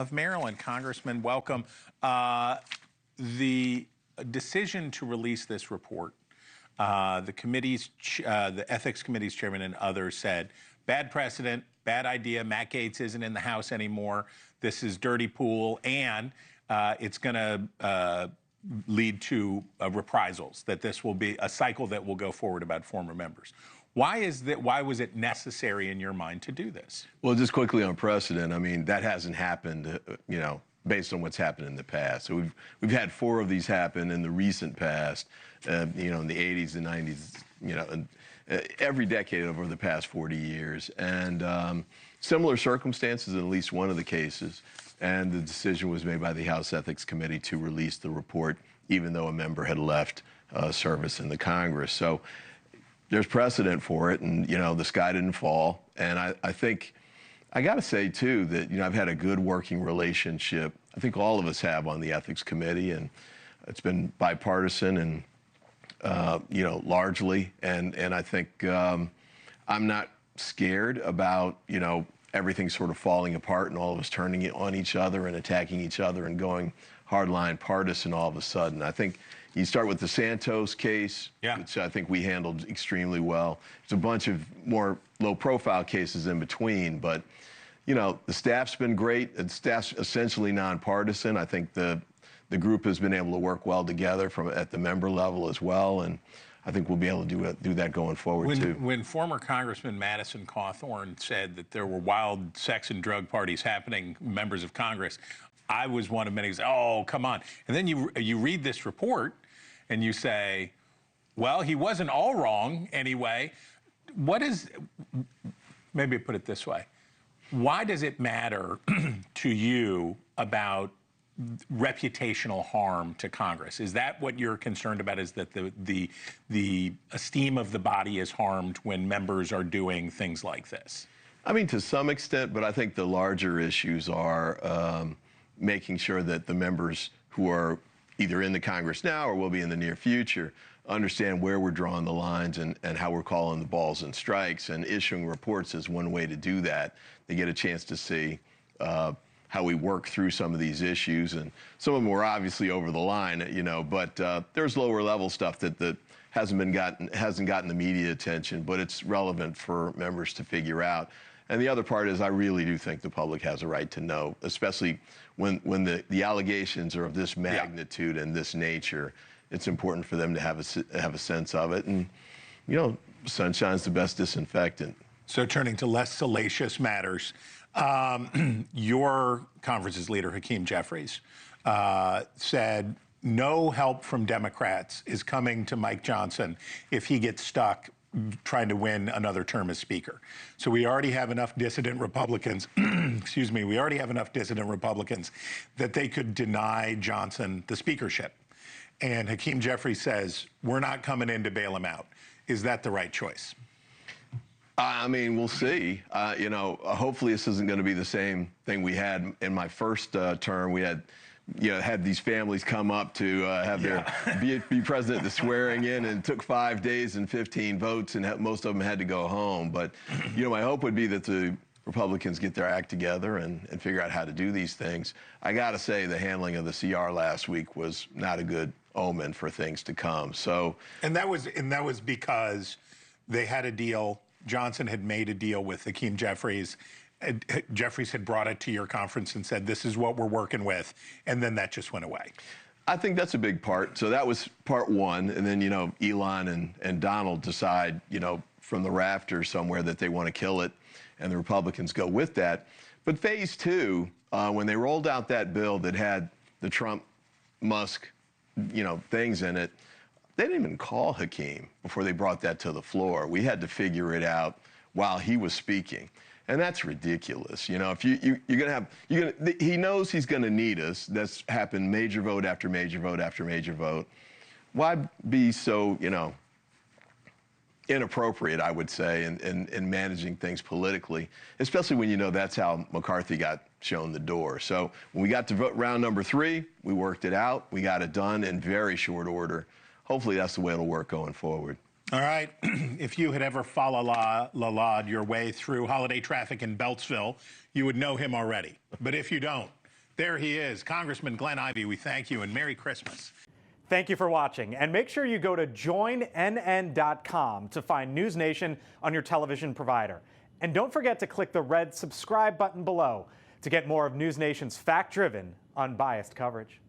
Of Maryland. Congressman, welcome. The decision to release this report, the Ethics Committee's chairman and others said, bad precedent, bad idea, Matt Gaetz isn't in the House anymore, this is dirty pool, and it's going to lead to reprisals, that this will be a cycle that will go forward about former members. Why was it necessary in your mind to do this? Well, just quickly on precedent, I mean, that hasn't happened, based on what's happened in the past. So we've had 4 of these happen in the recent past, in the 80s and 90s, and every decade over the past 40 years. And similar circumstances in at least one of the cases. And the decision was made by the House Ethics Committee to release the report, even though a member had left service in the Congress. So there's precedent for it, and the sky didn't fall. And I think I got to say too that I've had a good working relationship. I think all of us have on the Ethics Committee, and it's been bipartisan and largely. And I think I'm not scared about everything sort of falling apart and all of us turning it on each other and attacking each other and going hardline partisan all of a sudden. I think you start with the Santos case, which I think we handled extremely well. There's a bunch of more low-profile cases in between, but the staff's been great. The staff's essentially nonpartisan. I think the group has been able to work well together at the member level as well, and I think we'll be able to do that going forward too. When former Congressman Madison Cawthorn said that there were wild sex and drug parties happening, members of Congress, I was one of many who said, "Oh, come on!" And then you read this report, and you say, "Well, he wasn't all wrong anyway." Maybe put it this way: why does it matter to you about reputational harm to Congress? Is that what you're concerned about? Is that the esteem of the body is harmed when members are doing things like this? I mean, to some extent, but I think the larger issues are making sure that the members who are either in the Congress now or will be in the near future understand where we're drawing the lines and how we're calling the balls and strikes, and issuing reports is one way to do that. They get a chance to see how we work through some of these issues, and some of them were obviously over the line, but there's lower level stuff that hasn't gotten the media attention, but it's relevant for members to figure out. And the other part is I really do think the public has a right to know, especially when the allegations are of this magnitude and this nature. It's important for them to have a sense of it. And, sunshine's the best disinfectant. So turning to less salacious matters, your conference's leader, Hakeem Jeffries, said no help from Democrats is coming to Mike Johnson if he gets stuck trying to win another term as Speaker. So we already have enough dissident Republicans, excuse me, we already have enough dissident Republicans that they could deny Johnson the speakership. And Hakeem Jeffries says, we're not coming in to bail him out. Is that the right choice? I mean, we'll see. Hopefully this isn't going to be the same thing we had in my first term. We had these families come up to have their be present at the swearing in, and it took 5 days and 15 votes, and most of them had to go home. But my hope would be that the Republicans get their act together and figure out how to do these things. I got to say, the handling of the CR last week was not a good omen for things to come. So, and that was because they had a deal. Johnson had made a deal with Hakeem Jeffries. Jeffries had brought it to your conference and said, this is what we're working with, and then that just went away. I think that's a big part. So that was part one, and then, Elon and Donald decide, from the rafters somewhere that they want to kill it, and the Republicans go with that. But phase two, when they rolled out that bill that had the Trump-Musk, things in it, they didn't even call Hakeem before they brought that to the floor. We had to figure it out while he was speaking. And that's ridiculous. If he knows he's going to need us. That's happened major vote after major vote after major vote. Why be so, inappropriate, I would say, in managing things politically, especially when that's how McCarthy got shown the door. So when we got to vote round number 3, we worked it out. We got it done in very short order. Hopefully that's the way it'll work going forward. All right. If you had ever followed your way through holiday traffic in Beltsville, you would know him already. But if you don't, There he is, Congressman Glenn Ivey. We thank you and Merry Christmas. Thank you for watching, and make sure you go to joinnn.com to find NewsNation on your television provider. And don't forget to click the red subscribe button below to get more of NewsNation's fact-driven, unbiased coverage.